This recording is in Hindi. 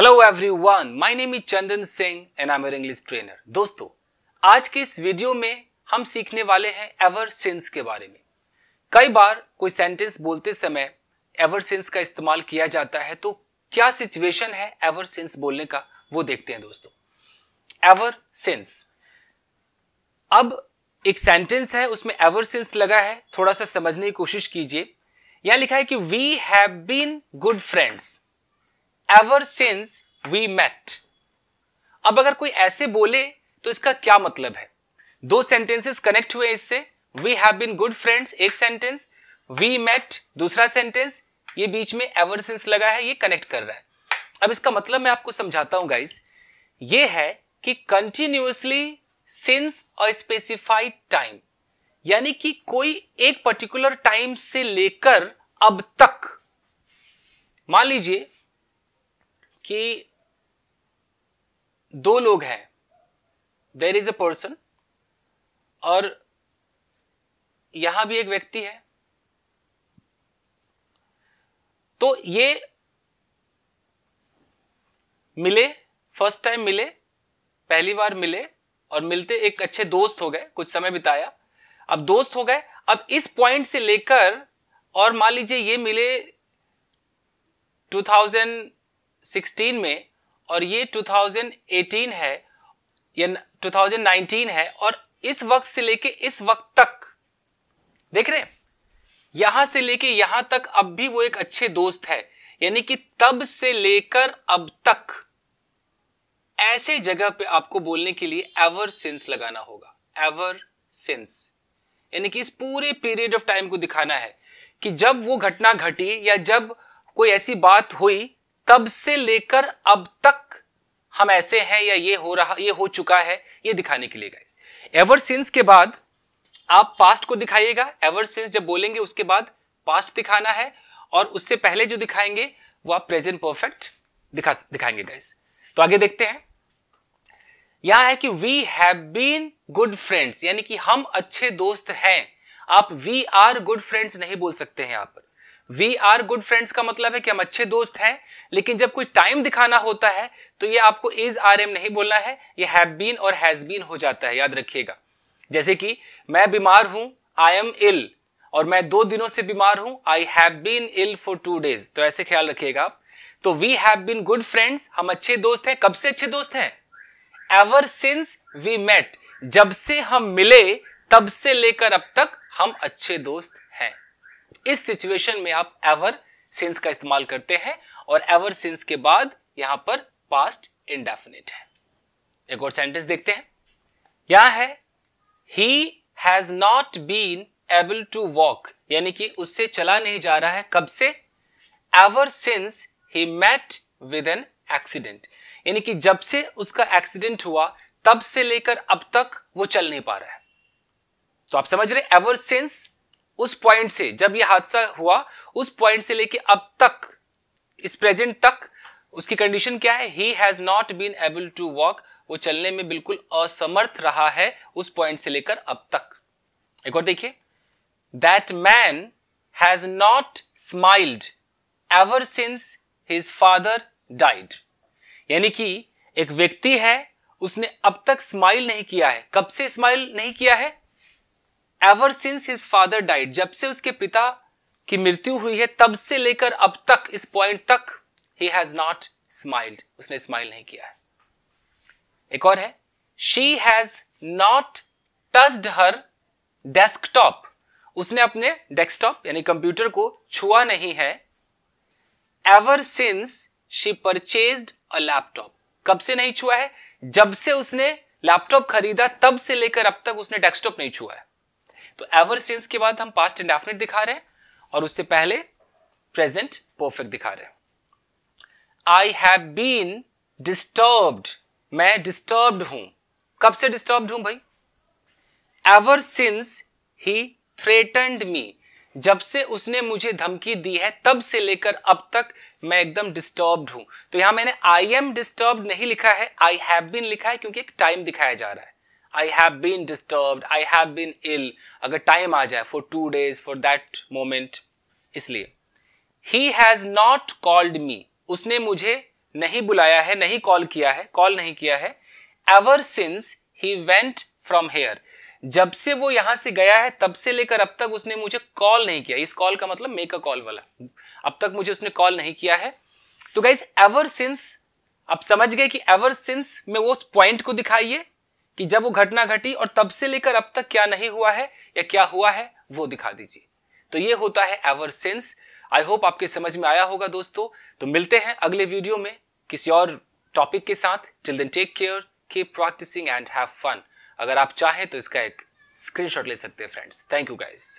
Hello everyone, my name is Chandan Singh and I am your English trainer. दोस्तों, आज के इस वीडियो में हम सीखने वाले हैं एवर सिंस के बारे में। कई बार कोई सेंटेंस बोलते समय एवर सिंस का इस्तेमाल किया जाता है, तो क्या सिचुएशन है एवर सिंस बोलने का वो देखते हैं दोस्तों। एवर सिंस, अब एक सेंटेंस है उसमें एवर सिंस लगा है, थोड़ा सा समझने की कोशिश कीजिए। यहां लिखा है कि we have been good friends ever since we met. अब अगर कोई ऐसे बोले तो इसका क्या मतलब है? दो सेंटेंसेस कनेक्ट हुए इससे। We have been good friends एक सेंटेंस, वी मेट दूसरा सेंटेंस, ये बीच में एवर सिंस लगा है, ये कनेक्ट कर रहा है। अब इसका मतलब मैं आपको समझाता हूं गाइस। ये है कि continuously since a specified time, यानी कि कोई एक पर्टिकुलर टाइम से लेकर अब तक। मान लीजिए कि दो लोग हैं, देयर इज अ पर्सन, और यहां भी एक व्यक्ति है। तो ये मिले, फर्स्ट टाइम मिले, पहली बार मिले, और मिलते एक अच्छे दोस्त हो गए, कुछ समय बिताया, अब दोस्त हो गए। अब इस पॉइंट से लेकर, और मान लीजिए ये मिले 2016 में और ये 2018 है या 2019 है, और इस वक्त से लेके इस वक्त तक देख रहे हैं, यहां से लेके यहां तक अब भी वो एक अच्छे दोस्त है। यानी कि तब से लेकर अब तक, ऐसे जगह पे आपको बोलने के लिए एवर सिंस लगाना होगा। एवर सिंस यानी कि इस पूरे पीरियड ऑफ टाइम को दिखाना है कि जब वो घटना घटी या जब कोई ऐसी बात हुई, तब से लेकर अब तक हम ऐसे हैं, या ये हो रहा, ये हो चुका है, ये दिखाने के लिए गाइस। एवर सिंस के बाद आप पास्ट को दिखाइएगा। एवर सिंस जब बोलेंगे उसके बाद पास्ट दिखाना है, और उससे पहले जो दिखाएंगे वो आप प्रेजेंट परफेक्ट दिखाएंगे गाइस। तो आगे देखते हैं। यहां है कि we have been good friends, यानी कि हम अच्छे दोस्त हैं। आप वी आर गुड फ्रेंड्स नहीं बोल सकते हैं। यहां पर वी आर गुड फ्रेंड्स का मतलब है कि हम अच्छे दोस्त हैं, लेकिन जब कोई टाइम दिखाना होता है तो ये आपको इज आर एम नहीं बोलना है, ये हैव बीन और हैज बीन हो जाता है, याद रखिएगा। जैसे कि मैं बीमार हूं, आई एम इल, और मैं 2 दिनों से बीमार हूं, I have been ill for 2 days। तो ऐसे ख्याल रखिएगा आप। तो we have been good friends, हम अच्छे दोस्त हैं। कब से अच्छे दोस्त हैं? एवर सिंस वी मेट, जब से हम मिले तब से लेकर अब तक हम अच्छे दोस्त हैं। इस सिचुएशन में आप एवर सिंस का इस्तेमाल करते हैं, और एवर सिंस के बाद यहां पर पास्ट इंडेफिनिट है। एक और सेंटेंस देखते हैं। यहां है he has not been able to walk, यानी कि उससे चला नहीं जा रहा है। कब से? Ever since he met with an accident, यानी कि जब से उसका एक्सीडेंट हुआ तब से लेकर अब तक वो चल नहीं पा रहा है। तो आप समझ रहे, एवर सिंस उस पॉइंट से, जब यह हादसा हुआ उस पॉइंट से लेके अब तक, इस प्रेजेंट तक, उसकी कंडीशन क्या है? He has not been able to walk, वो चलने में बिल्कुल असमर्थ रहा है उस पॉइंट से लेकर अब तक। एक और देखिए, that man has not smiled ever since his father died, यानी कि एक व्यक्ति है, उसने अब तक स्माइल नहीं किया है। कब से स्माइल नहीं किया है? Ever since his father died, जब से उसके पिता की मृत्यु हुई है तब से लेकर अब तक, इस पॉइंट तक ही हैज नॉट स्माइल्ड, उसने स्माइल नहीं किया है। एक और है, she has not touched her desktop, उसने अपने डेस्कटॉप यानी कंप्यूटर को छुआ नहीं है। Ever since she purchased a laptop, कब से नहीं छुआ है? जब से उसने लैपटॉप खरीदा तब से लेकर अब तक उसने डेस्कटॉप नहीं छुआ है। तो एवर सिंस के बाद हम पास्ट इंडेफिनिट दिखा रहे हैं, और उससे पहले प्रेजेंट परफेक्ट दिखा रहे हैं। आई हैव बीन डिस्टर्ब्ड, मैं डिस्टर्ब्ड हूं। कब से डिस्टर्ब्ड हूं भाई? एवर सिंस ही थ्रेटन्ड मी, जब से उसने मुझे धमकी दी है तब से लेकर अब तक मैं एकदम डिस्टर्ब्ड हूं। तो यहां मैंने आई एम डिस्टर्ब्ड नहीं लिखा है, आई हैव बीन लिखा है, क्योंकि एक टाइम दिखाया जा रहा है। I have been disturbed, I have been ill, अगर टाइम आ जाए for 2 days, for that moment, इसलिए। He has not called me, उसने मुझे नहीं बुलाया है, नहीं कॉल किया है, कॉल नहीं किया है। Ever since he went from here, जब से वो यहां से गया है तब से लेकर अब तक उसने मुझे कॉल नहीं किया। इस कॉल का मतलब मेक अ कॉल वाला, अब तक मुझे उसने कॉल नहीं किया है। तो गाइस एवर सिंस, आप समझ गए कि एवर सिंस में वो पॉइंट को दिखाइए कि जब वो घटना घटी, और तब से लेकर अब तक क्या नहीं हुआ है या क्या हुआ है वो दिखा दीजिए। तो ये होता है एवर सिंस। आई होप आपके समझ में आया होगा दोस्तों। तो मिलते हैं अगले वीडियो में किसी और टॉपिक के साथ। Till then take care, keep practising and have fun. अगर आप चाहें तो इसका एक स्क्रीनशॉट ले सकते हैं फ्रेंड्स। Thank you guys.